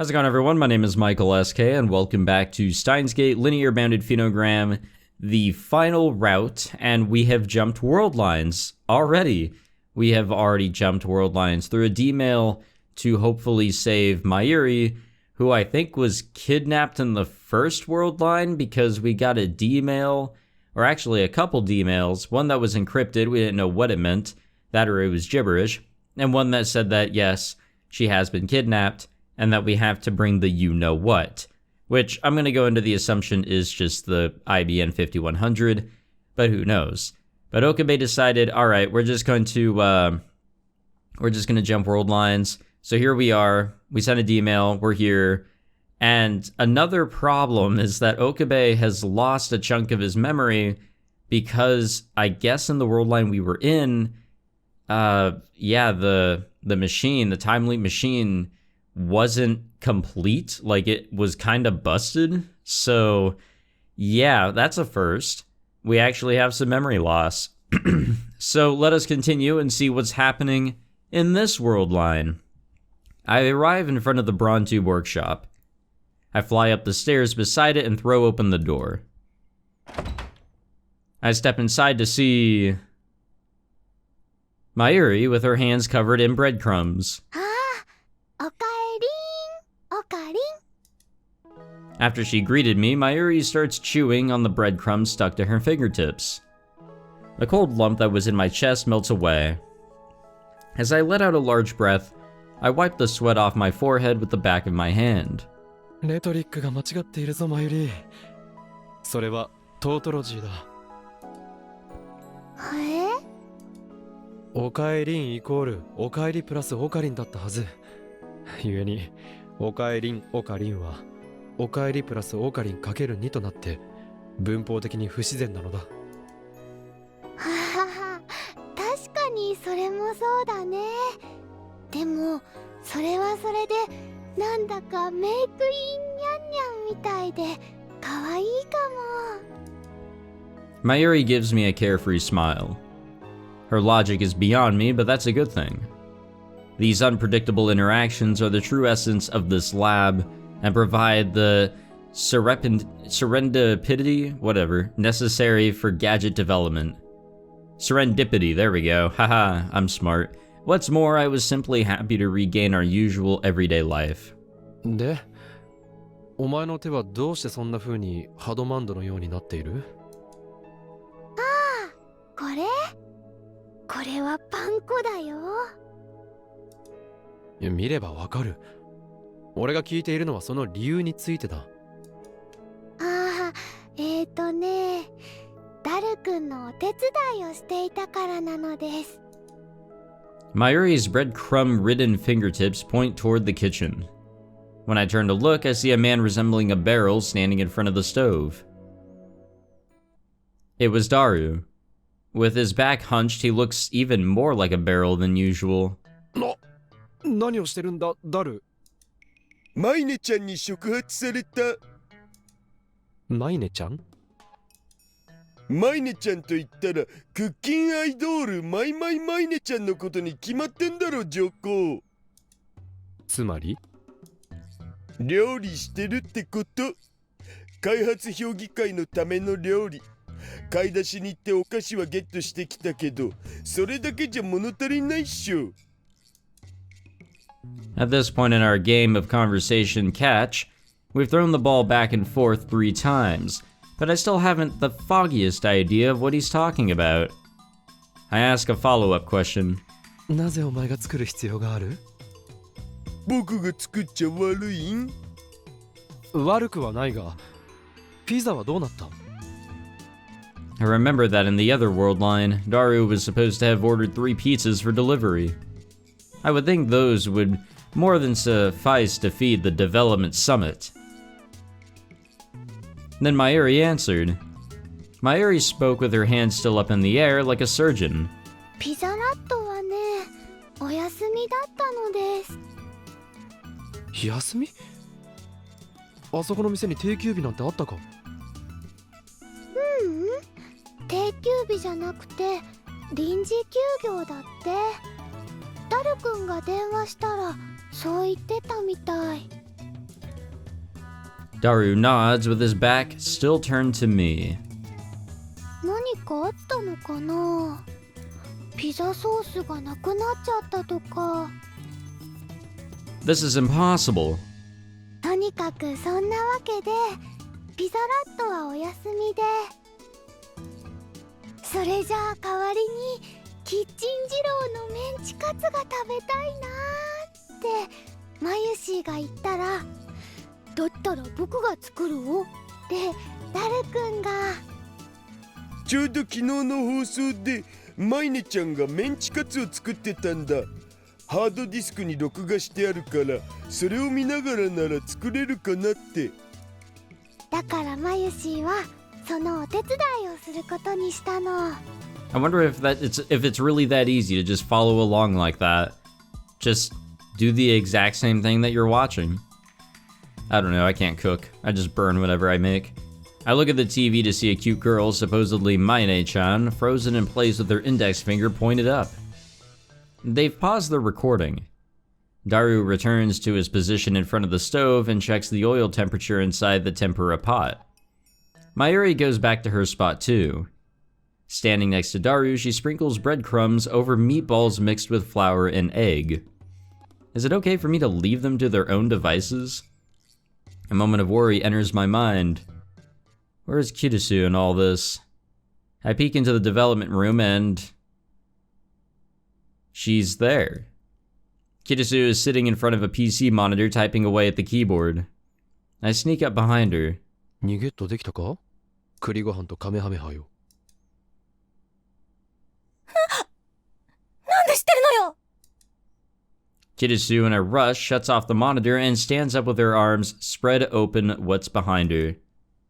How's it going, everyone? My name is Michael SK, and welcome back to Steins Linear Bounded Phenogram, the final route, and we have jumped world lines already. We have already jumped world lines through a D-mail to hopefully save Mayuri, who I think was kidnapped in the first world line because we got a D-mail, or actually a couple D-mails, one that was encrypted, we didn't know what it meant, that or it was gibberish, and one that said that, yes, she has been kidnapped, and that we have to bring the you-know-what, which I'm going to go into the assumption is just the IBN 5100, but who knows. But Okabe decided, all right, we're just going to jump world lines. So here we are. We sent a D-mail. We're here. And another problem is that Okabe has lost a chunk of his memory because I guess in the world line we were in, the machine, the time leap machine, wasn't complete. Like, it was kind of busted. So yeah, that's a first. We actually have some memory loss. So let us continue and see what's happening in this world line. I arrive in front of the Bronze workshop. I fly up the stairs beside it and throw open the door. I step inside to see Mayuri with her hands covered in breadcrumbs. After she greeted me, Mayuri starts chewing on the breadcrumbs stuck to her fingertips. The cold lump that was in my chest melts away. As I let out a large breath, I wipe the sweat off my forehead with the back of my hand. レトリックが間違っているぞ、マユリ。それはトートロジーだ。おかえりんイコールおかえりプラスオカリンだったはず。故に、おかえりんオカリンはおかえりプラスオカリンかける2となって文法的に不自然なのだ。はは、確かにそれもそうだね。でもそれはそれでなんだかメイクインニャンニャンみたいで可愛いかも。Mayuri gives me a carefree smile. Her logic is beyond me, but that's a good thing. These unpredictable interactions are the true essence of this lab and provide the serendipity, necessary for gadget development. Serendipity, there we go. Haha, I'm smart. What's more, I was simply happy to regain our usual everyday life. で、お前の手はどうしてそんな風にハドマンドのようになっている？ああ、これはパン粉だよ。見ればわかる。俺が聞いているのはその理由についてだ。ああ、ダル君のお手伝いをしていたからなのです。Mayuri's breadcrumb-ridden fingertips point toward the kitchen. When I turn to look, I see a man resembling a barrel standing in front of the stove. It was Daru. With his back hunched, he looks even more like a barrel than usual. 何をしてるんだ、ダル？マイネちゃんに触発された。マイネちゃん？マイネちゃんと言ったらクッキンアイドールマイネちゃんのことに決まってんだろ、ジョコ。つまり？料理してるってこと。開発評議会のための料理。買い出しに行ってお菓子はゲットしてきたけど、それだけじゃ物足りないっしょ。At this point in our game of conversation catch, we've thrown the ball back and forth 3 times, but I still haven't the foggiest idea of what he's talking about. I ask a follow-up question. なぜお前が作る必要がある？僕が作っちゃ悪いん？悪くはないが、ピザはどうなった？ I remember that in the other world line, Daru was supposed to have ordered 3 pizzas for delivery. I would think those would more than suffice to feed the development summit. Then Mayuri answered. Mayuri spoke with her hands still up in the air like a surgeon. ピザラットはね、お休みだったのです。休み？あそこの店に定休日なんてあったか？定休日じゃなくて臨時休業だって。ダル君が電話したらそう言ってたみたい。Daru nods with his back still turned to me. 何かあったのかな。ピザソースがなくなっちゃったとか。 This is impossible. とにかくそんなわけでピザラットはお休みで、それじゃあ代わりにキッチン二郎のメンチカツが食べたいなーってマユシーが言ったら、だったら僕が作るおってダルくんが。ちょうど昨日の放送でマイネちゃんがメンチカツを作ってたんだ。ハードディスクに録画してあるからそれを見ながらなら作れるかなって。だからマユシーはそのお手伝いをすることにしたの。 I wonder if it's really that easy to just follow along like that. Just do the exact same thing that you're watching. I don't know, I can't cook. I just burn whatever I make. I look at the TV to see a cute girl, supposedly Maine-chan, frozen in place with her index finger pointed up. They've paused their recording. Daru returns to his position in front of the stove and checks the oil temperature inside the tempura pot. Mayuri goes back to her spot too. Standing next to Daru, she sprinkles breadcrumbs over meatballs mixed with flour and egg. Is it okay for me to leave them to their own devices? A moment of worry enters my mind. Where's Kitasu in all this? I peek into the development room and... she's there. Kitasu is sitting in front of a PC monitor typing away at the keyboard. I sneak up behind her. 逃げっとできたか？栗ご飯とカメハメハよ。なんで知ってるのよ。 Kitasu in a rush shuts off the monitor and stands up with her arms spread open what's behind her.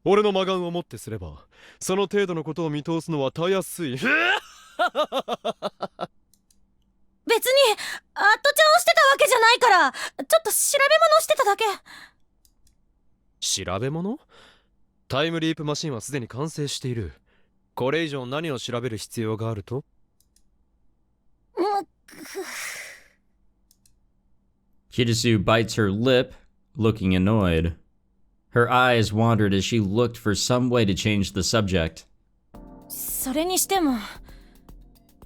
俺の魔眼をもってすれば、その程度のことを見通すのはたやすい。別にアットちゃんをしてたわけじゃないから、ちょっと調べ物してただけ。調べ物？タイムリープマシンはすでに完成している。これ以上何を調べる必要があると？ Kitasu bites her lip, looking annoyed. Her eyes wandered as she looked for some way to change the subject. それにしても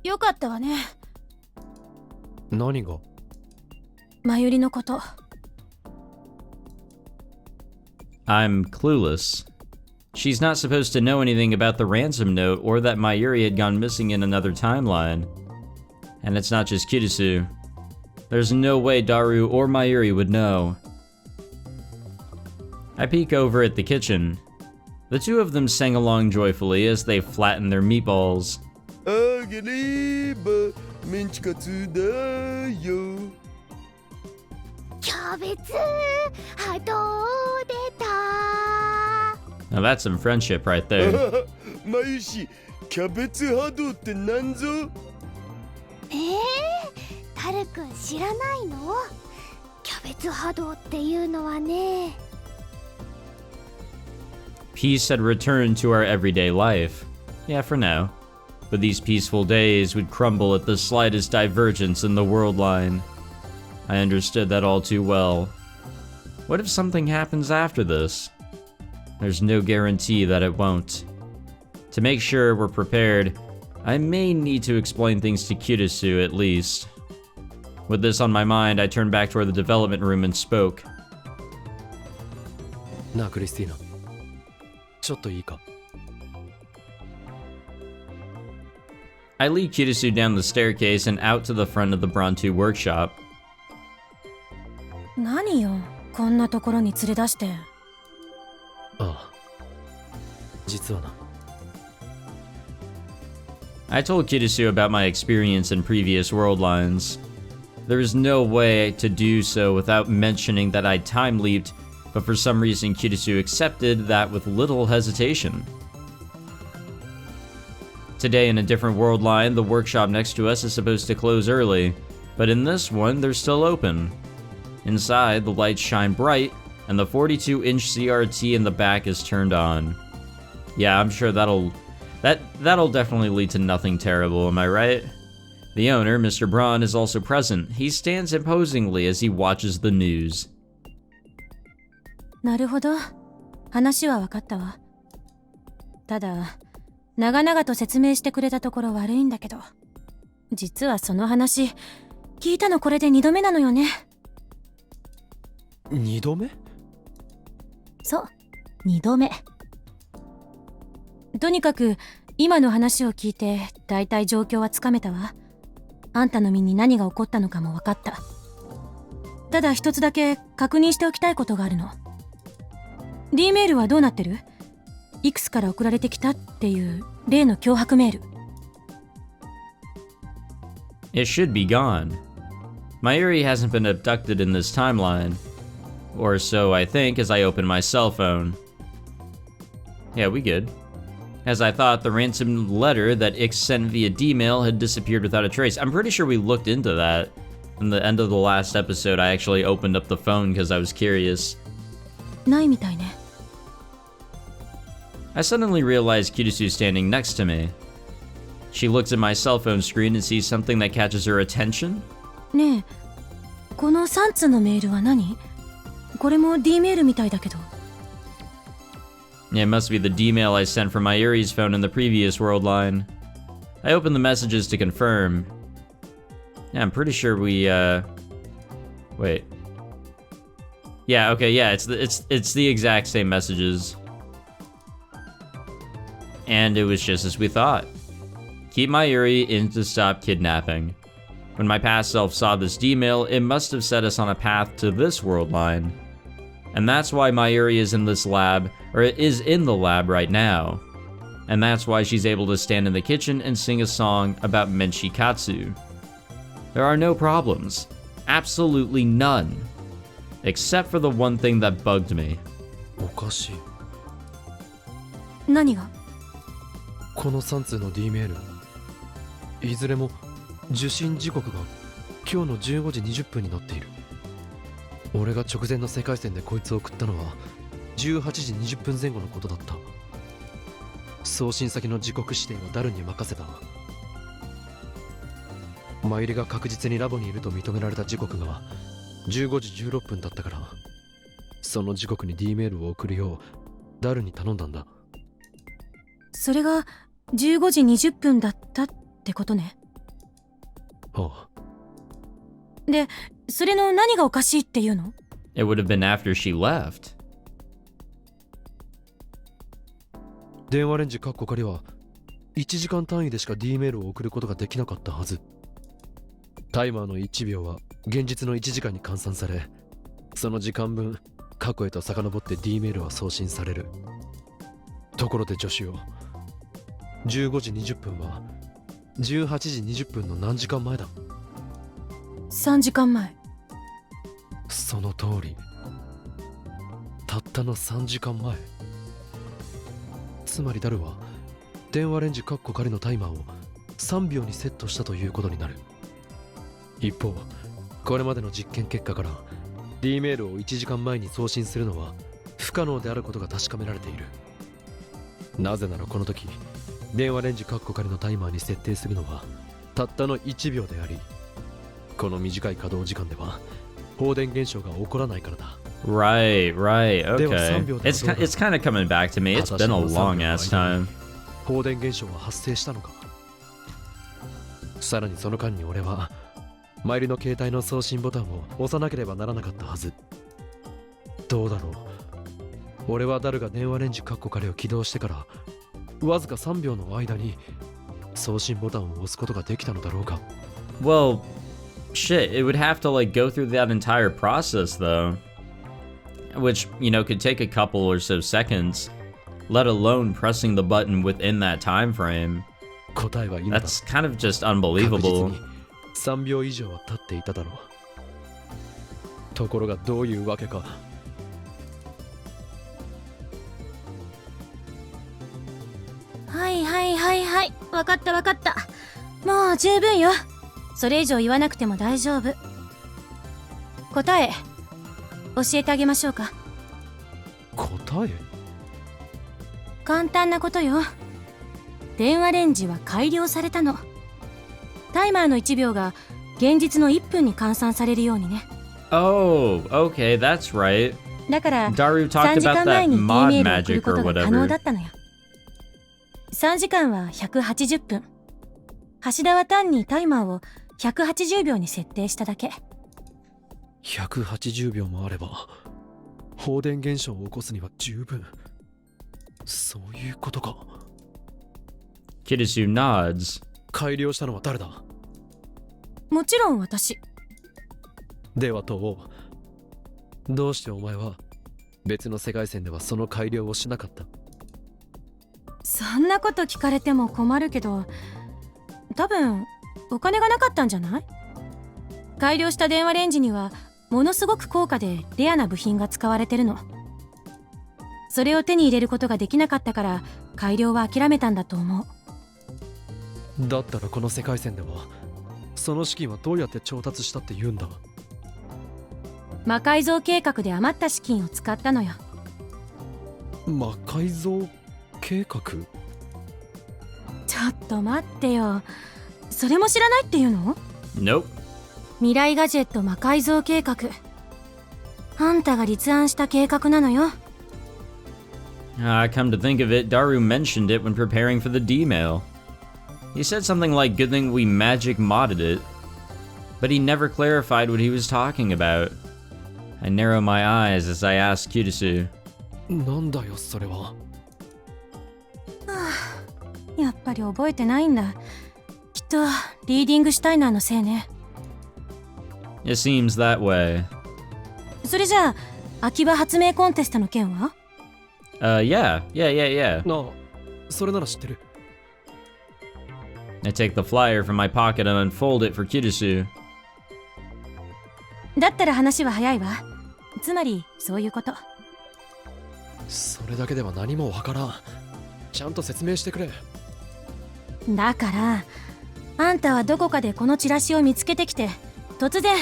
よかったわね。何が？マユリのこと。 I'm clueless. She's not supposed to know anything about the ransom note or that Mayuri had gone missing in another timeline. And it's not just Kitasu. There's no way Daru or Mayuri would know. I peek over at the kitchen. The two of them sang along joyfully as they flattened their meatballs. あげればメンチカツだよ。キャベツ波動出た。 Now that's some friendship right there. マユシ、キャベツ波動ってなんぞ？タルくん知らないの？キャベツ波動っていうのはね。 Peace had returned to our everyday life. Yeah, for now. But these peaceful days would crumble at the slightest divergence in the world line. I understood that all too well. What if something happens after this? There's no guarantee that it won't. To make sure we're prepared, I may need to explain things to Kitasu at least. With this on my mind, I turned back toward the development room and spoke. なあクリスティーナ、ちょっといいか？ I lead Kitasu down the staircase and out to the front of the Brontu workshop. 何よ、こんなところに連れ出して。ああ、実はな。 I told Kitasu about my experience in previous world lines. There was no way to do so without mentioning that I time leaped, but for some reason Kitasu accepted that with little hesitation. Today in a different world line, the workshop next to us is supposed to close early, but in this one, they're still open. Inside, the lights shine bright, and the 42-inch CRT in the back is turned on. Yeah, I'm sure that'll definitely lead to nothing terrible, am I right? The owner, Mr. Braun, is also present. He stands imposingly as he watches the news. なるほど、話は分かったわ。ただ長々と説明してくれたところ悪いんだけど、実はその話聞いたのこれで2度目なのよね。2度目？そう、2度目。とにかく今の話を聞いてだいたい状況はつかめたわ。あんたの身に何が起こったのかも分かった。ただ一つだけ確認しておきたいことがあるの。D メールはどうなってる？いくつから送られてきたっていう例の脅迫メール。It should be gone. Mayuri hasn't been abducted in this timeline. Or so I think as I open my cell phone. Yeah, we good. As I thought, the ransom letter that Ix sent via D-mail had disappeared without a trace. I'm pretty sure we looked into that. In the end of the last episode, I actually opened up the phone because I was curious. ないみたいね。I suddenly realized Kirisu's standing next to me. She looks at my cell phone screen and sees something that catches her attention. ねえ、この3通のメールは何？これも D メールみたいだけど。It must be the D-mail I sent from Mayuri's phone in the previous world line. I opened the messages to confirm. Yeah, I'm pretty sure we, wait. Yeah, okay, yeah, it's the exact same messages. And it was just as we thought. Keep Mayuri in to stop kidnapping. When my past self saw this D-mail, it must have set us on a path to this world line. And that's why Mayuri is in this lab, or is in the lab right now. And that's why she's able to stand in the kitchen and sing a song about Menshikatsu. There are no problems. Absolutely none. Except for the one thing that bugged me. おかしい。何が？この3通の D メール、いずれも受信時刻が今日の15時20分になっている。俺が直前の世界線でこいつを送ったのは18時20分前後のことだった。送信先の時刻指定はダルに任せた。マユリが確実にラボにいると認められた時刻が15時16分だったから、その時刻に D メールを送るようダルに頼んだんだ。それが15時20分だったってことね。ああ。で、それの何がおかしいっていうの？ It would have been after she left. 電話レンジカッコ仮は1時間単位でしか D メールを送ることができなかったはず。タイマーの1秒は現実の1時間に換算され、その時間分過去へと遡って D メールは送信される。ところで助手よ、15時20分は18時20分の何時間前だ？3時間前。その通り。たったの3時間前。つまりダルは電話レンジカッコ仮のタイマーを3秒にセットしたということになる。一方、これまでの実験結果から D メールを1時間前に送信するのは不可能であることが確かめられている。なぜならこの時電話レンジカッコ仮のタイマーに設定するのはたったの1秒であり、この短い稼働時間では放電現象が起こらないからだ。Right, okay. It's kind of coming back to me. It's been a long ass time. 放電現象は発生したのか。さらにその間に俺はマイリの携帯の送信ボタンを押さなければならなかったはず。どうだろう。俺はダルが電話レンジカッコ仮を起動してからわずか3秒の間に送信ボタンを押すことができたのだろうか。Well, shit, it would have to like go through that entire process though. Which, you know, could take a couple or so seconds, let alone pressing the button within that time frame. 答えは今だ。 That's kind of just unbelievable. 確実に3秒以上は経っていただろう。ところがどういうわけか。はいはいはいはい、わかったわかった。もう十分よ。それ以上言わなくても大丈夫。答え教えてあげましょうか。答え？簡単なことよ。電話レンジは改良されたの。タイマーの1秒が現実の1分に換算されるようにね。Oh, okay, that's right. だから Daru 3 talked 時 about 間前 that に E mod メールを送る magic こ or とが可能 whatever. だったのよ。3時間は180分。橋田は単にタイマーを180秒に設定しただけ。180秒もあれば放電現象を起こすには十分。そういうことか。 Kirisu nods. 改良したのは誰だ？もちろん私。では東欧、どうしてお前は別の世界線ではその改良をしなかった？そんなこと聞かれても困るけど、多分お金がなかったんじゃない？改良した電話レンジにはものすごく高価でレアな部品が使われてるの。それを手に入れることができなかったから改良は諦めたんだと思う。だったらこの世界線ではその資金はどうやって調達したって言うんだ？魔改造計画で余った資金を使ったのよ。魔改造計画？ちょっと待ってよ、それも知らないっていうの？ Nope. 未来ガジェット魔改造計画、あんたが立案した計画なのよ。Come to think of it, Daru mentioned it when preparing for the D-mail. He said something like, good thing we magic modded it. But he never clarified what he was talking about. I narrow my eyes as I ask Kirisu. なんだよそれは。やっぱり覚えてないんだ。きっとリーディングシュタイナーのせいね。It seems that way. それじゃあ秋葉発明コンテストの件は？ Yeah. なあ、それなら知ってる。I take the flyer from my pocket and unfold it for Kirisu. だったら話は早いわ。つまりそういうこと。それだけでは何もわからん。ちゃんと説明してくれ。だからあんたはどこかでこのチラシを見つけてきて、突然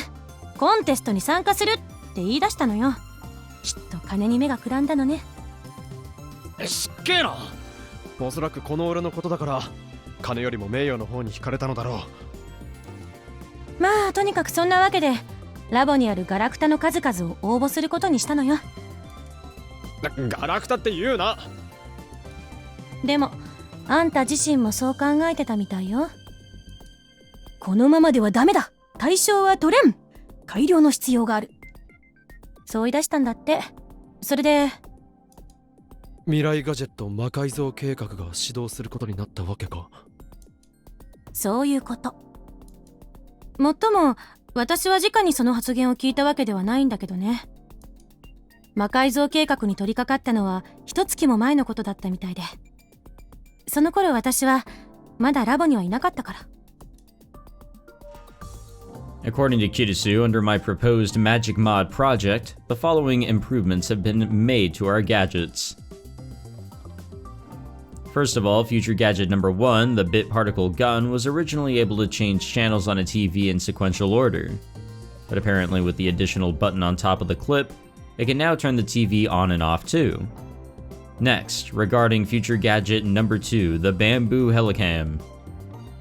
コンテストに参加するって言い出したのよ。きっと金に目がくらんだのね。しっけえな。おそらくこの俺のことだから金よりも名誉の方に惹かれたのだろまあとにかくそんなわけでラボにあるガラクタの数々を応募することにしたのよ。う。ガラクタって言うな。でもあんた自身もそう考えてたみたいよ。このままではダメだ、対象は取れん、改良の必要がある、そう言い出したんだって。それで未来ガジェット魔改造計画が始動することになったわけか。そういうこと。もっとも私は直にその発言を聞いたわけではないんだけどね。魔改造計画に取り掛かったのは一月も前のことだったみたいで、その頃私はまだラボにはいなかったから。According to Kirisu, under my proposed magic mod project, the following improvements have been made to our gadgets. First of all, future gadget number 1, the bit particle gun, was originally able to change channels on a TV in sequential order. But apparently with the additional button on top of the clip, it can now turn the TV on and off too. Next, regarding future gadget number 2, the bamboo helicam.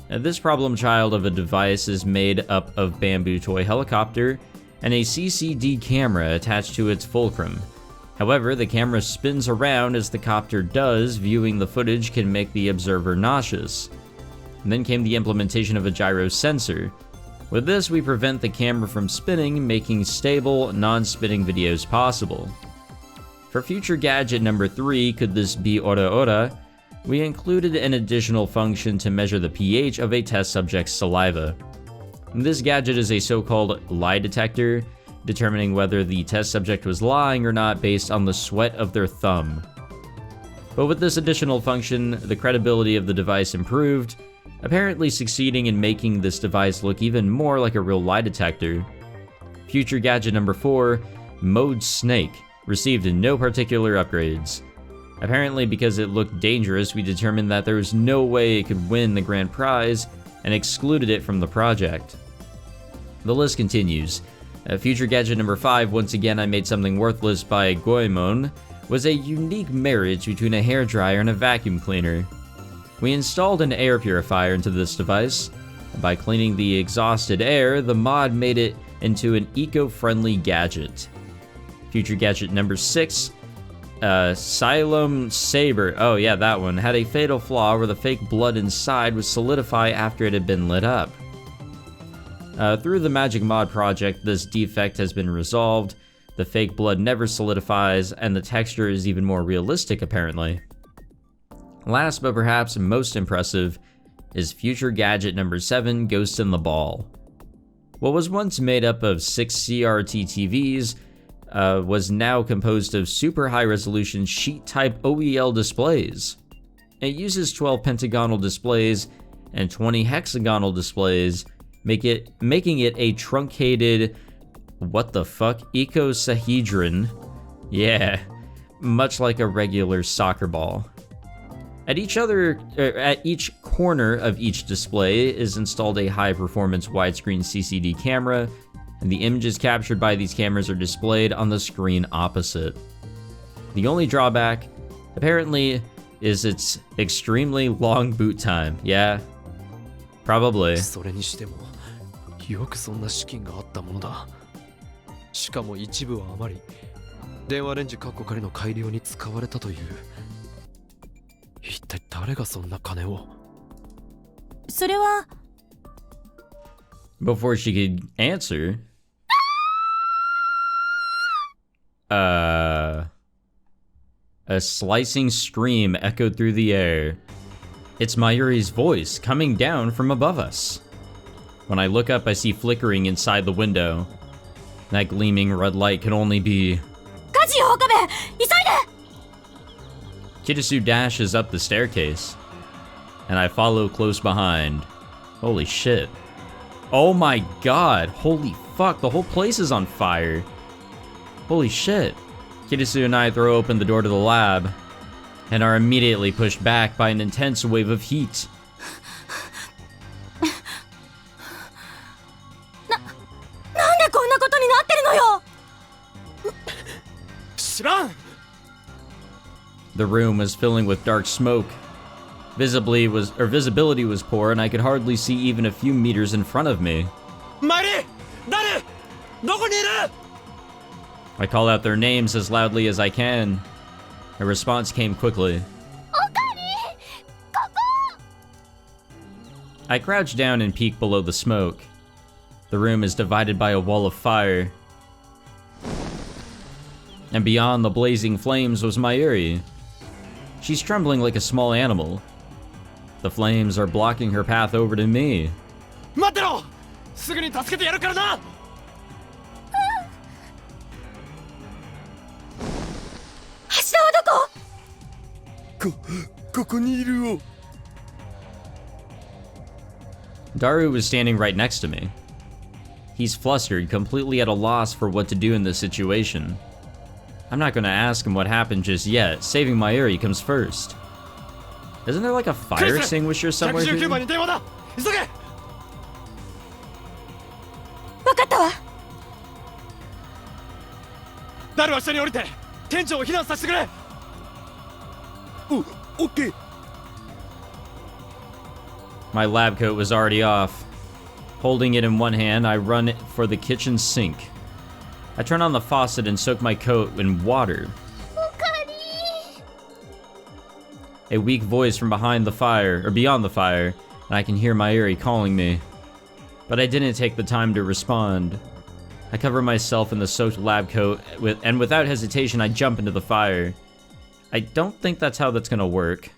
This problem child of a device is made up of bamboo toy helicopter and a CCD camera attached to its fulcrum. However, the camera spins around as the copter does, viewing the footage can make the observer nauseous. And then came the implementation of a gyro sensor. With this, we prevent the camera from spinning, making stable, non-spinning videos possible. For future gadget number 3, could this be Ora Ora, we included an additional function to measure the pH of a test subject's saliva. This gadget is a so-called lie detector, determining whether the test subject was lying or not based on the sweat of their thumb. But with this additional function, the credibility of the device improved, apparently succeeding in making this device look even more like a real lie detector. Future gadget number 4, Mode Snake, received no particular upgrades. Apparently because it looked dangerous, we determined that there was no way it could win the grand prize and excluded it from the project. The list continues. Future gadget number 5, once again I made something worthless by Goemon, was a unique marriage between a hairdryer and a vacuum cleaner. We installed an air purifier into this device. By cleaning the exhausted air, the mod made it into an eco-friendly gadget. Future gadget number 6, Xylem Saber. Oh yeah, that one. Had a fatal flaw where the fake blood inside would solidify after it had been lit up. Through the Magic Mod project, this defect has been resolved. The fake blood never solidifies, and the texture is even more realistic apparently. Last but perhaps most impressive is Future Gadget number 7, Ghost in the Ball. What was once made up of 6 CRT TVs was now composed of super high resolution sheet type OEL displays. It uses 12 pentagonal displays and 20 hexagonal displays, making it a truncated, what the fuck, icosahedron. Yeah, much like a regular soccer ball. At each corner of each display is installed a high-performance widescreen CCD camera, and the images captured by these cameras are displayed on the screen opposite. The only drawback, apparently, is its extremely long boot time. Yeah, probably. それにしてもよくそんな資金があったものだ。しかも一部は余り電話レンジカッコ仮の改良に使われたという。一体誰がそんな金を。それは Before she could answer, a slicing scream echoed through the air. It's Mayuri's voice coming down from above us. When I look up, I see flickering inside the window. That gleaming red light can only be... 火事よ、岡部！急いで！ Kitasu dashes up the staircase, and I follow close behind. Holy shit. Oh my god, holy fuck, the whole place is on fire. Holy shit. Kitasu and I throw open the door to the lab, and are immediately pushed back by an intense wave of heat. なんでこんなことになってるのよ！知らん！ The room was filling with dark smoke. Visibility was poor, and I could hardly see even a few meters in front of me. Mayuri! 誰？どこにいる？ I call out their names as loudly as I can. A response came quickly. I crouch down and peek below the smoke. The room is divided by a wall of fire. And beyond the blazing flames was Mayuri. She's trembling like a small animal. The flames are blocking her path over to me. 待ってろ！すぐに助けてやるからな！橋田はどこ？ここにいるよ。 Daru was standing right next to me. He's flustered, completely at a loss for what to do in this situation. I'm not gonna ask him what happened just yet. Saving Mayuri comes first. Isn't there like a fire extinguisher somewhere here? 119番に電話だ！急げ！わかったわ。誰は下に降りて店長を避難させてくれ！オッケー。 My lab coat was already off. Holding it in one hand, I run for the kitchen sink. I turn on the faucet and soak my coat in water. A weak voice from behind the fire, or beyond the fire, and I can hear Mayuri calling me. But I didn't take the time to respond. I cover myself in the soaked lab coat, and without hesitation, I jump into the fire. I don't think that's how that's gonna work.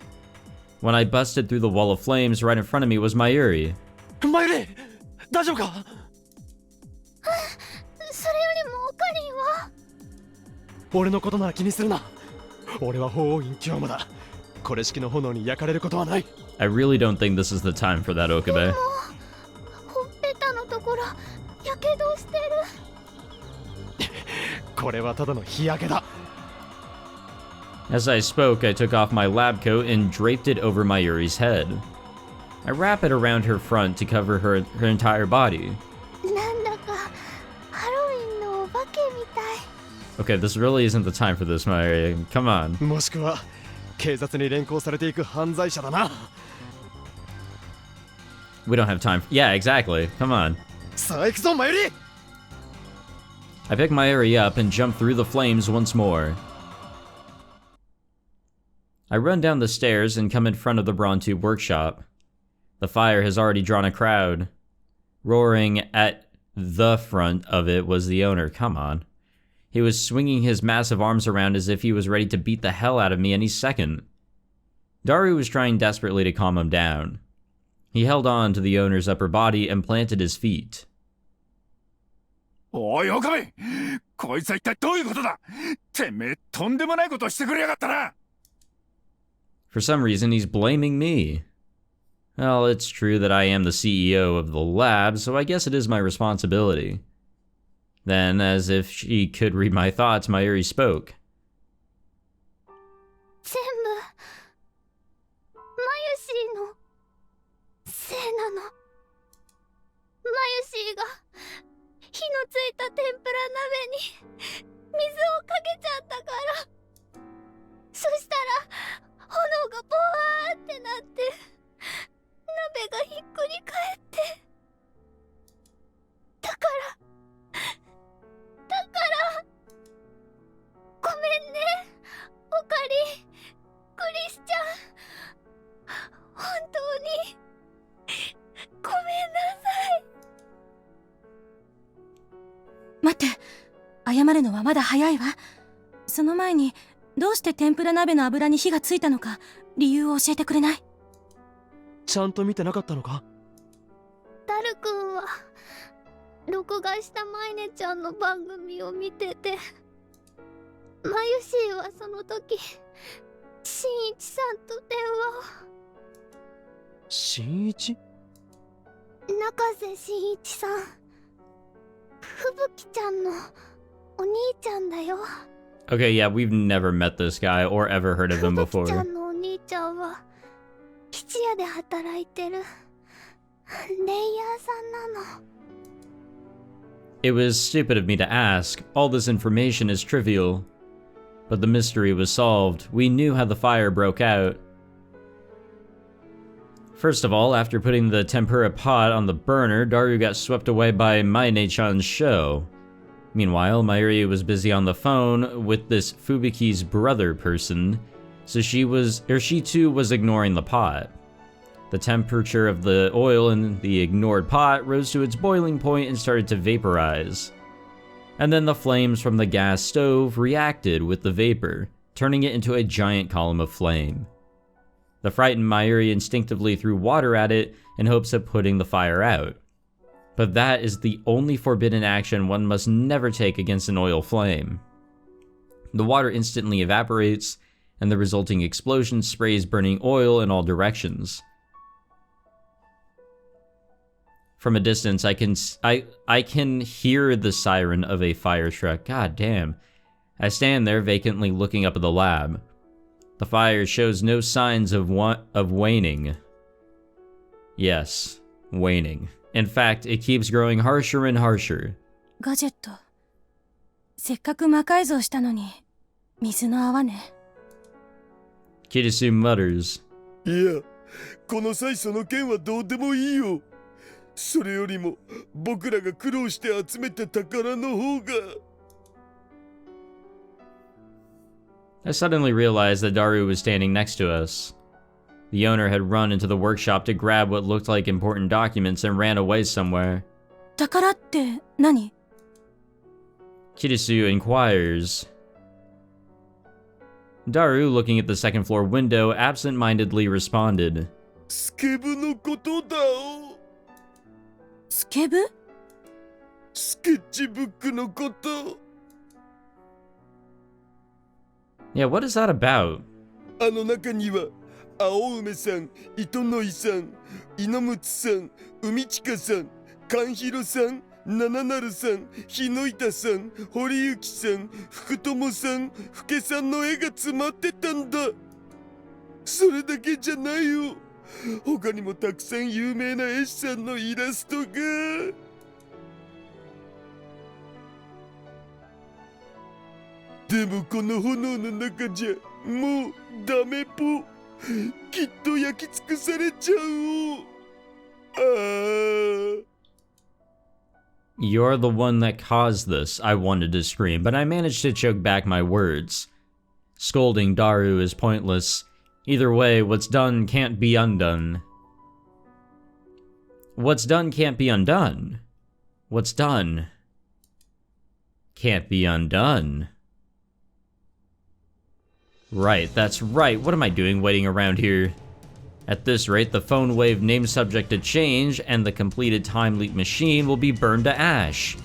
When I busted through the wall of flames, right in front of me was Mayuri. Mayuri! 大丈夫か？それよりもオカリンは？俺のことなら気にするな。俺は法王院教務だ。これ式の炎に焼かれることはない。I really don't think this is the time for that, Okabe. ほっぺたのところやけどしてる。これはただの日焼けだ。 As I spoke, I took off my lab coat and draped it over Mayuri's head. I wrap it around her front to cover her entire body. なんだかハロウィンのお化けみたい。 Okay, this really isn't the time for this, Mayuri. Come on. もしくは警察に連行されていく犯罪者だな。 We don't have time. Yeah, exactly. Come on. さあ行くぞ、Mayuri! I pick Mayuri up and jump through the flames once more. I run down the stairs and come in front of the Brontu workshop. The fire has already drawn a crowd. Roaring at the front of it was the owner. Come on. He was swinging his massive arms around as if he was ready to beat the hell out of me any second. Daru was trying desperately to calm him down. He held on to the owner's upper body and planted his feet. おいOkabe、こいつは一体どういうことだ。てめえとんでもないことをしてくれやがったな。For some reason, he's blaming me. Well, it's true that I am the CEO of the lab, so I guess it is my responsibility. Then, as if she could read my thoughts, Mayuri spoke. 全部マユシーのせいなの。マユシーが火のついた天ぷら鍋に水をかけちゃったから。そしたら炎がボワーってなって鍋がひっくり返って。だからごめんね、オカリ、クリスチャン。本当にごめんなさい。待って、謝るのはまだ早いわ。その前に、どうして天ぷら鍋の油に火がついたのか、理由を教えてくれない？ちゃんと見てなかったのか？ダルくんは録画したマイネちゃんの番組を見てて、マユシーはその時新一さんと電話を。新一？中瀬新一さん、吹雪ちゃんのお兄ちゃんだよ。 Okay, yeah, we've never met this guy or ever heard of him 吹雪ちゃ before. んのお兄ちゃんは質屋で働いてるレイヤーさんなの。 It was stupid of me to ask. All this information is trivial. But the mystery was solved. We knew how the fire broke out. First of all, after putting the tempura pot on the burner, Daru got swept away by Maine-chan's show. Meanwhile, Mayuri was busy on the phone with this Fubiki's brother person, so she too was ignoring the pot. The temperature of the oil in the ignored pot rose to its boiling point and started to vaporize. And then the flames from the gas stove reacted with the vapor, turning it into a giant column of flame. The frightened Mayuri instinctively threw water at it in hopes of putting the fire out. But that is the only forbidden action one must never take against an oil flame. The water instantly evaporates, and the resulting explosion sprays burning oil in all directions. From a distance, I can hear the siren of a fire truck. God damn. I stand there vacantly looking up at the lab. The fire shows no signs of waning. Yes, waning. In fact, it keeps growing harsher and harsher. ガジェット。せっかく魔改造したのに、水の泡ね。Kirisu mutters. いや、この際その件はどうでもいいよ。それよりも僕らが苦労して集めた宝の方が。I suddenly realized that Daru was standing next to us. The owner had run into the workshop to grab what looked like important documents and ran away somewhere. 宝って何？ Kirisu inquires. Daru, looking at the second floor window, absent-mindedly responded. スケブのことだお。スケブ？スケッチブックのこと。Yeah, what is that about? あの中には青梅さん、糸野井さん、猪睦さん、海近さん、勘弘さん、七成さん、日野板さん、堀幸さん、福友さん、福さんの絵が詰まってたんだ。それだけじゃないよ。他にもたくさん有名な絵師さんのイラストが。でもこの炎の中じゃもうダメぽ。きっと焼き尽くされちゃうお。ああ。You're the one that caused this, I wanted to scream, but I managed to choke back my words. Scolding Daru is pointless. Either way, what's done can't be undone. What's done can't be undone. What's done can't be undone. Right, that's right. What am I doing waiting around here? At this rate, the phone wave named subject to change and the completed time leap machine will be burned to ash.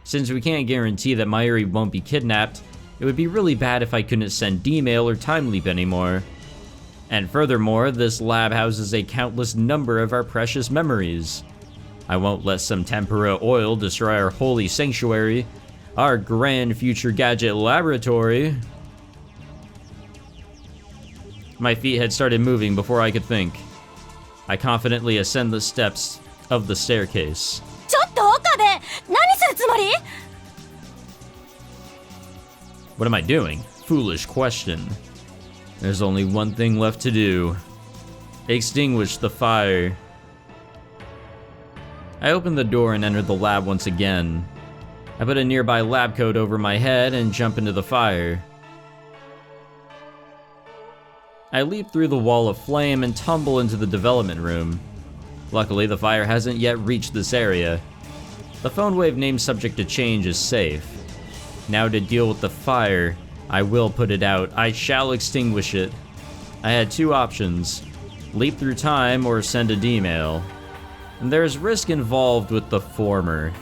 Since we can't guarantee that Mayuri won't be kidnapped, it would be really bad if I couldn't send D-mail or time leap anymore. And furthermore, this lab houses a countless number of our precious memories. I won't let some tempera oil destroy our holy sanctuary, our grand future gadget laboratory. My feet had started moving before I could think. I confidently ascend the steps of the staircase. ちょっと岡部、何するつもり？ What am I doing? Foolish question. There's only one thing left to do. Extinguish the fire. I opened the door and entered the lab once again. I put a nearby lab coat over my head and jump into the fire. I leap through the wall of flame and tumble into the development room. Luckily, the fire hasn't yet reached this area. The phone wave named subject to change is safe. Now to deal with the fire, I will put it out. I shall extinguish it. I had two options: leap through time or send a D-mail. And there's risk involved with the former.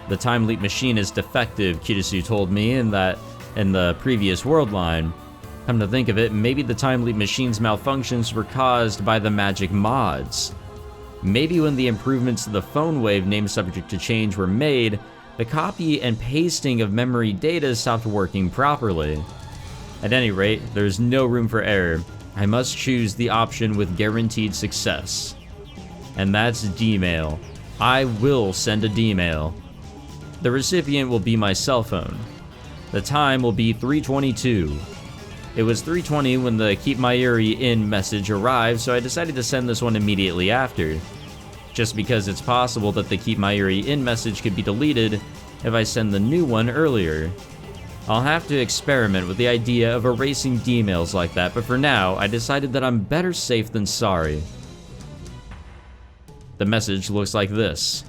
The time leap machine is defective, Kirisu told me in the previous world line. Come to think of it, maybe the time leap machine's malfunctions were caused by the magic mods. Maybe when the improvements to the phone wave named subject to change were made, the copy and pasting of memory data stopped working properly. At any rate, there's no room for error. I must choose the option with guaranteed success. And that's D-mail. I will send a D-mail. The recipient will be my cell phone. The time will be 3:22. It was 3:20 when the Keep Mayuri in message arrived, so I decided to send this one immediately after. Just because it's possible that the Keep Mayuri in message could be deleted if I send the new one earlier. I'll have to experiment with the idea of erasing D-mails like that, but for now, I decided that I'm better safe than sorry. The message looks like this.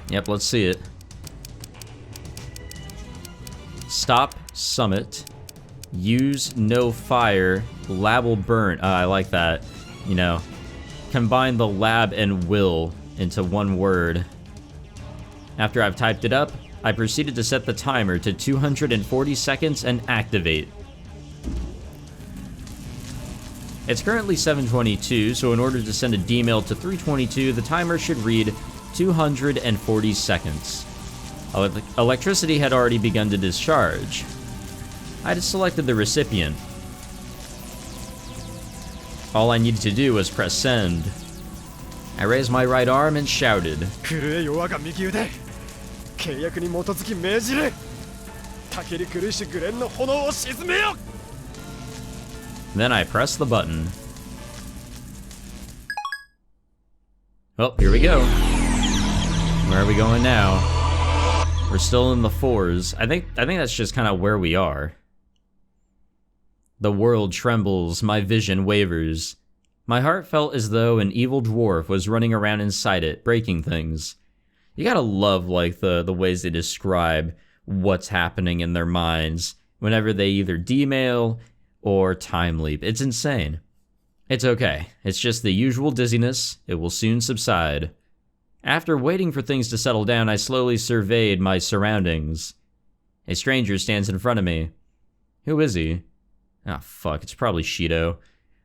Yep, let's see it. Stop summit. Use no fire. Lab will burn. I like that. You know, combine the lab and will into one word. After I've typed it up, I proceeded to set the timer to 240 seconds and activate. It's currently 7:22, so in order to send a D-mail to 3:22, the timer should read 240 seconds. Electricity had already begun to discharge. I had selected the recipient. All I needed to do was press send. I raised my right arm and shouted. 震えよ我が右腕。契約に基づき命じる。たけり狂しグレンの炎を沈めよ。 Then I pressed the button. Well, here we go. Where are we going now? We're still in the 4s. I think that's just kind of where we are. The world trembles, my vision wavers. My heart felt as though an evil dwarf was running around inside it, breaking things. You gotta love, like, the ways they describe what's happening in their minds whenever they either D-mail or time leap. It's insane. It's okay. It's just the usual dizziness. It will soon subside. After waiting for things to settle down, I slowly surveyed my surroundings. A stranger stands in front of me. Who is he? Ah, fuck, it's probably Shido.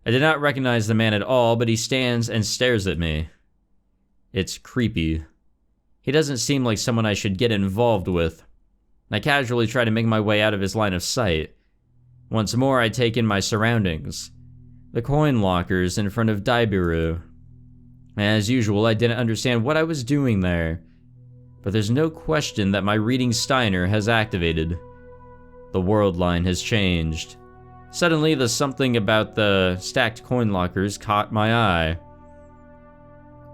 I did not recognize the man at all, but he stands and stares at me. It's creepy. He doesn't seem like someone I should get involved with. I casually try to make my way out of his line of sight. Once more, I take in my surroundings. The coin lockers in front of Daibiru. As usual, I didn't understand what I was doing there. But there's no question that my reading Steiner has activated. The world line has changed. Suddenly, the something about the stacked coin lockers caught my eye.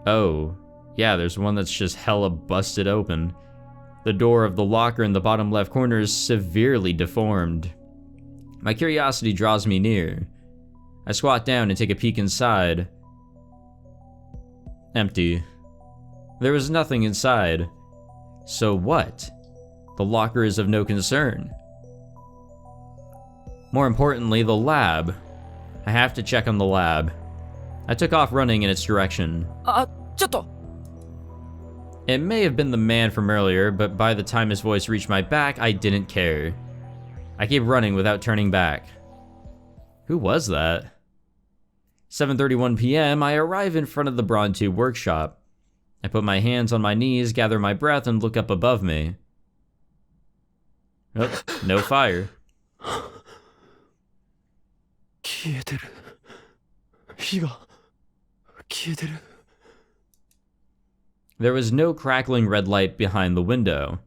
Oh, Yeah, there's one that's just hella busted open. The door of the locker in the bottom left corner is severely deformed. My curiosity draws me near. I squat down and take a peek inside. Empty. There was nothing inside. So what? The locker is of no concern. More importantly, the lab. I have to check on the lab. I took off running in its direction. ちょっと It may have been the man from earlier, but by the time his voice reached my back, I didn't care. I kept running without turning back. Who was that? 7:31 p.m., I arrive in front of the Brontu workshop. I put my hands on my knees, gather my breath, and look up above me. Oh, no fire. 消えてる。火が消えてる。 There was no crackling red light behind the window.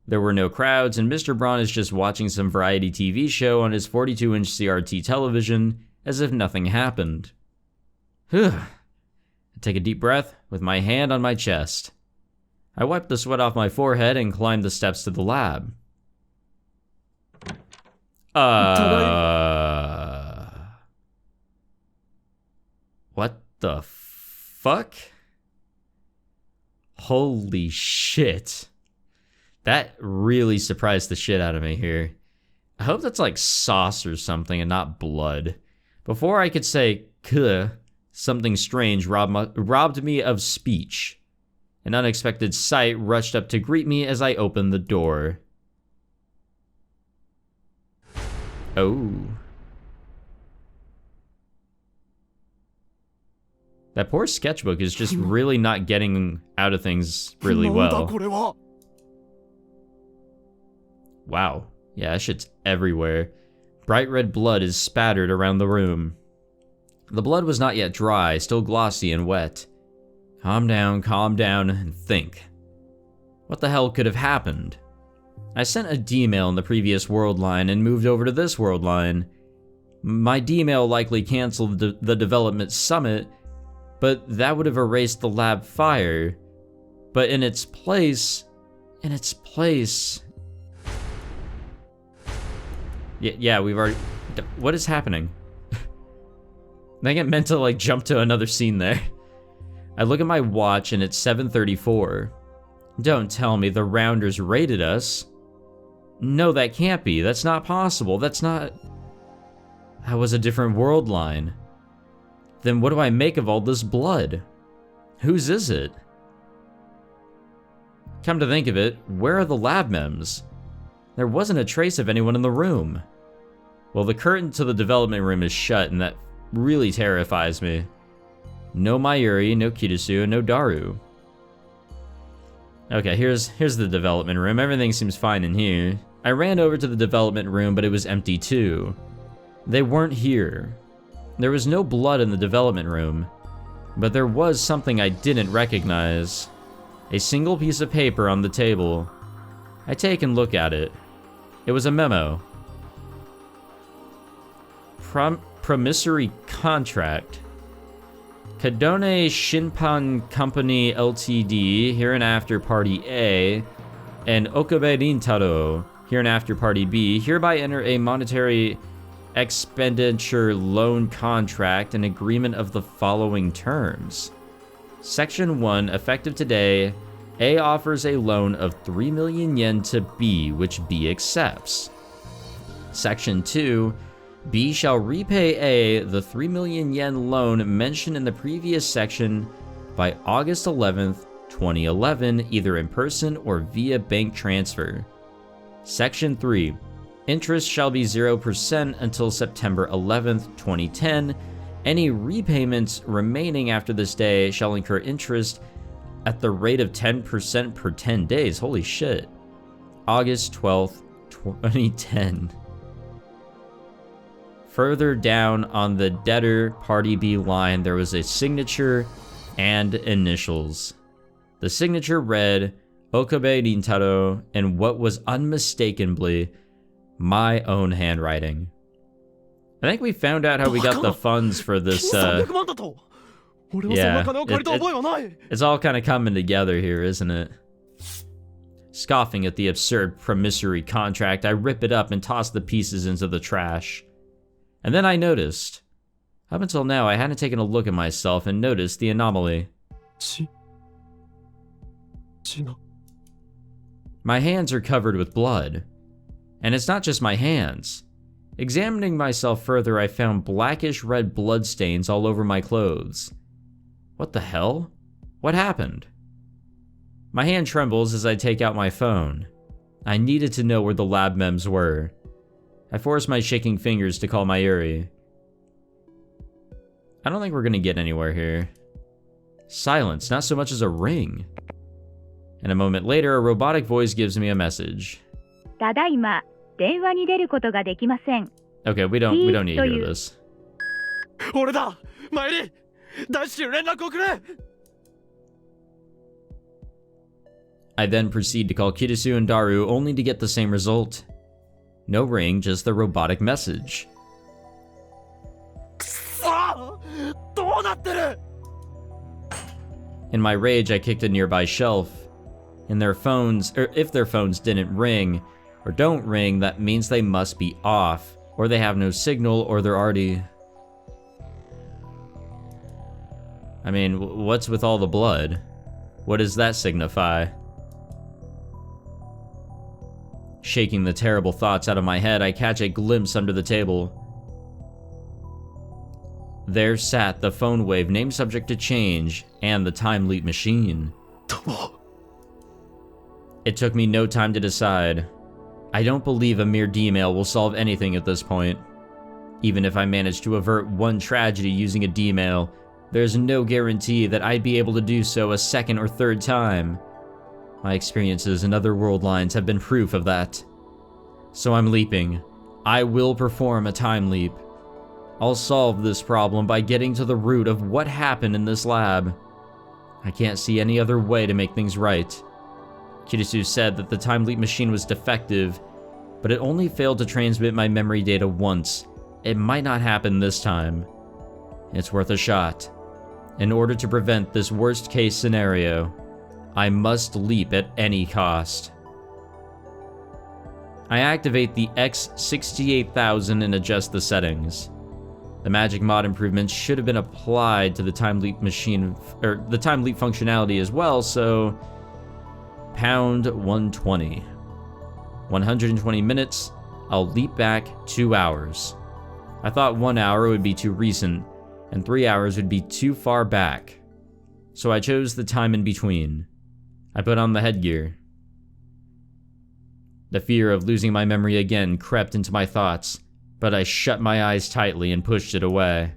There were no crowds, and Mr. Braun is just watching some variety TV show on his 42-inch CRT television as if nothing happened. Whew. I take a deep breath with my hand on my chest. I wipe the sweat off my forehead and climb the steps to the lab. What the fuck? Holy shit. That really surprised the shit out of me here. I hope that's like sauce or something and not blood. Before I could say, "Kuh," something strange robbed me of speech. An unexpected sight rushed up to greet me as I opened the door. Oh. That poor sketchbook is just really not getting out of things really well. Wow. Yeah, that shit's everywhere. Bright red blood is spattered around the room. The blood was not yet dry, still glossy and wet. Calm down, and think. What the hell could have happened? I sent a D-mail in the previous world line and moved over to this world line. My D-mail likely canceled the development summit, but that would have erased the lab fire. But in its place... Yeah, we've already... What is happening? I get meant to like jump to another scene there. I look at my watch and it's 7:34. Don't tell me the Rounders raided us. No, that can't be. That's not possible. That was a different world line. Then what do I make of all this blood? Whose is it? Come to think of it, where are the lab mems? There wasn't a trace of anyone in the room. Well, the curtain to the development room is shut, and that really terrifies me. No Mayuri, no Kirisu, and no Daru. Okay, here's the development room. Everything seems fine in here. I ran over to the development room, but it was empty too. They weren't here. There was no blood in the development room, but there was something I didn't recognize. A single piece of paper on the table. I take and look at it. It was a memo. Promissory contract. Kadone Shinpan Company Ltd, hereinafter Party A, and Okabe Rintaro, hereinafter Party B, hereby enter a monetary expenditure loan contract and agreement of the following terms. Section 1, effective today, A offers a loan of 3 million yen to B, which B accepts. Section 2, B shall repay A the 3 million yen loan mentioned in the previous section by August 11th, 2011, either in person or via bank transfer. Section 3, interest shall be 0% until September 11th, 2010. Any repayments remaining after this day shall incur interest at the rate of 10% per 10 days. Holy shit. August 12th, 2010. Further down on the debtor Party B line, there was a signature and initials. The signature read Okabe Rintaro in what was unmistakably my own handwriting. I think we found out how we got the funds for this, 俺はそんな金を借りた覚えはない。 It's all kind of coming together here, isn't it? Scoffing at the absurd promissory contract, I rip it up and toss the pieces into the trash. And then I noticed. Up until now, I hadn't taken a look at myself and noticed the anomaly. My hands are covered with blood. And it's not just my hands. Examining myself further, I found blackish red bloodstains all over my clothes. What the hell? What happened? My hand trembles as I take out my phone. I needed to know where the lab mems were. I forced my shaking fingers to call Mayuri. I don't think we're gonna get anywhere here. Silence, not so much as a ring. And a moment later, a robotic voice gives me a message. ただいま電話に出ることができません。 Okay, we don't need to hear this. 俺だ、マイリ、大至急連絡をくれ。 I then proceed to call Kirisu and Daru only to get the same result. No ring, just the robotic message. どうなってる? In my rage, I kicked a nearby shelf. In their phones, or if their phones didn't ring, or don't ring, that means they must be off, or they have no signal, or they're already... I mean, what's with all the blood? What does that signify? Shaking the terrible thoughts out of my head, I catch a glimpse under the table. There sat the phone wave named subject to change, and the time leap machine. It took me no time to decide. I don't believe a mere D-mail will solve anything at this point. Even if I manage to avert one tragedy using a D-mail, there's no guarantee that I'd be able to do so a second or third time. My experiences in other world lines have been proof of that. So I'm leaping. I will perform a time leap. I'll solve this problem by getting to the root of what happened in this lab. I can't see any other way to make things right. Kirisu said that the time leap machine was defective, but it only failed to transmit my memory data once. It might not happen this time. It's worth a shot. In order to prevent this worst case scenario, I must leap at any cost. I activate the X68000 and adjust the settings. The magic mod improvements should have been applied to the time leap machine, or the time leap functionality as well, so pound 120. 120 minutes, I'll leap back 2 hours. I thought 1 hour would be too recent, and 3 hours would be too far back. So I chose the time in between. I put on the headgear. The fear of losing my memory again crept into my thoughts, but I shut my eyes tightly and pushed it away.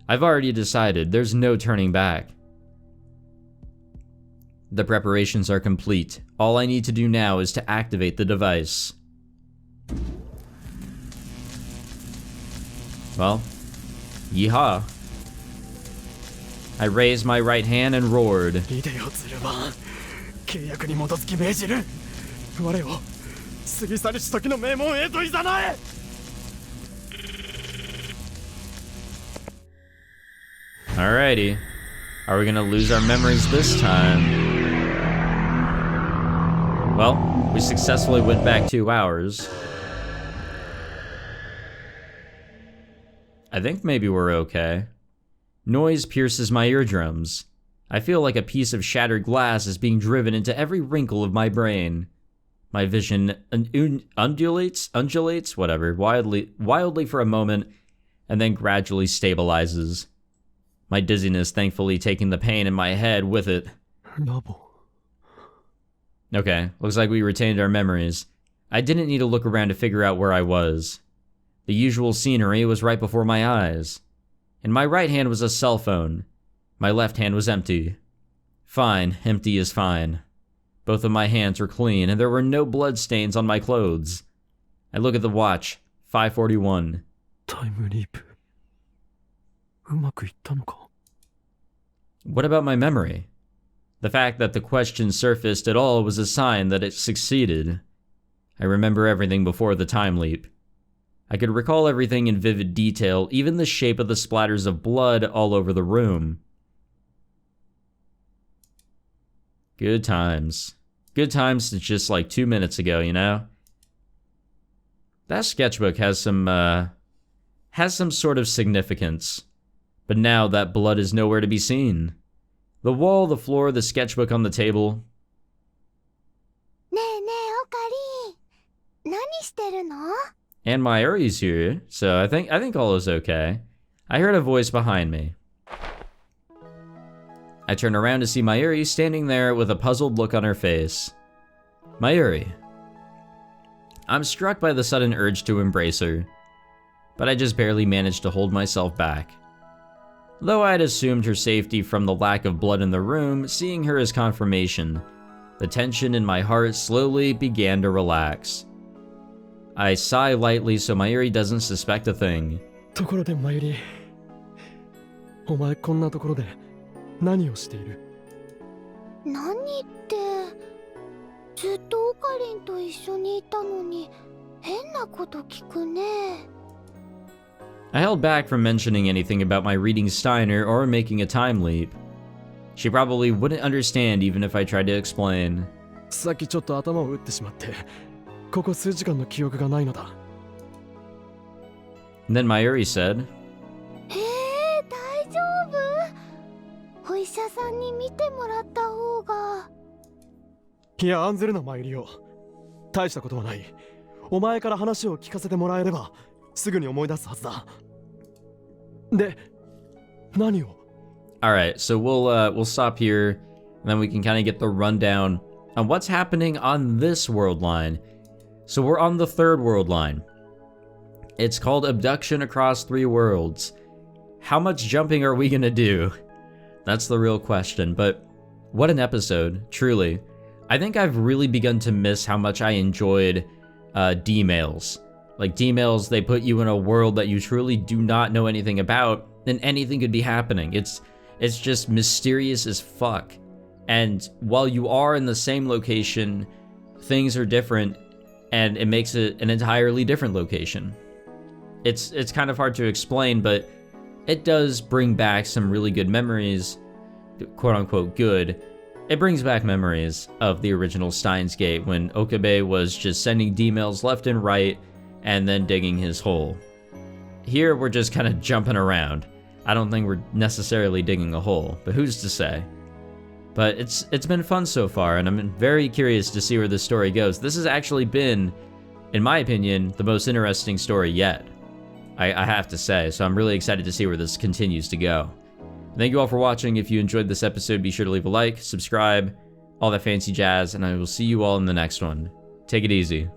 I've already decided there's no turning back. The preparations are complete. All I need to do now is to activate the device. Well, yeehaw. I raised my right hand and roared. Alrighty. Are we gonna lose our memories this time? Well, we successfully went back 2 hours. I think maybe we're okay. Noise pierces my eardrums. I feel like a piece of shattered glass is being driven into every wrinkle of my brain. My vision undulates, whatever, wildly for a moment, and then gradually stabilizes. My dizziness thankfully taking the pain in my head with it. Okay, looks like we retained our memories. I didn't need to look around to figure out where I was. The usual scenery was right before my eyes. In my right hand was a cell phone. My left hand was empty. Fine, empty is fine. Both of my hands were clean, and there were no blood stains on my clothes. I look at the watch, 5:41. What about my memory? The fact that the question surfaced at all was a sign that it succeeded. I remember everything before the time leap. I could recall everything in vivid detail, even the shape of the splatters of blood all over the room. Good times. Good times to just like 2 minutes ago, you know? That sketchbook has some sort of significance. But now that blood is nowhere to be seen. The wall, the floor, the sketchbook on the table. ねえねえオカリン、何してるの？ And Mayuri's here, so I think all is okay. I heard a voice behind me. I turn around to see Mayuri standing there with a puzzled look on her face. Mayuri. I'm struck by the sudden urge to embrace her, but I just barely managed to hold myself back. Though I had assumed her safety from the lack of blood in the room, seeing her as confirmation, the tension in my heart slowly began to relax. I sigh lightly so Mayuri doesn't suspect a thing. ところでマユリ、お前こんなところで何をしている？何って、ずっとオカリンと一緒にいたのに変なこと聞くね。I held back from mentioning anything about my reading Steiner or making a time leap. She probably wouldn't understand even if I tried to explain. さっきちょっと頭を打ってしまって、ここ数時間の記憶がないのだ。And then Mayuri said, 大丈夫？お医者さんに見てもらった方が。いや、案ずるなマユリよ。大したことはない。お前から話を聞かせてもらえればすぐに思い出すはずだ。で、何を？ Alright, so we'll stop here, and then we can kind of get the rundown on what's happening on this world line. So we're on the third world line. It's called Abduction Across Three Worlds. How much jumping are we gonna do? That's the real question, but what an episode, truly. I think I've really begun to miss how much I enjoyed D-mails. Like D-mails, they put you in a world that you truly do not know anything about, and anything could be happening. It's just mysterious as fuck. And while you are in the same location, things are different, and it makes it an entirely different location. It's kind of hard to explain, but it does bring back some really good memories, quote-unquote good. It brings back memories of the original Steins Gate when Okabe was just sending D-mails left and right and then digging his hole. Here we're just kind of jumping around. I don't think we're necessarily digging a hole, but who's to say? But it's been fun so far, and I'm very curious to see where this story goes. This has actually been, in my opinion, the most interesting story yet. I have to say, so I'm really excited to see where this continues to go. Thank you all for watching. If you enjoyed this episode, be sure to leave a like, subscribe, all that fancy jazz, and I will see you all in the next one. Take it easy.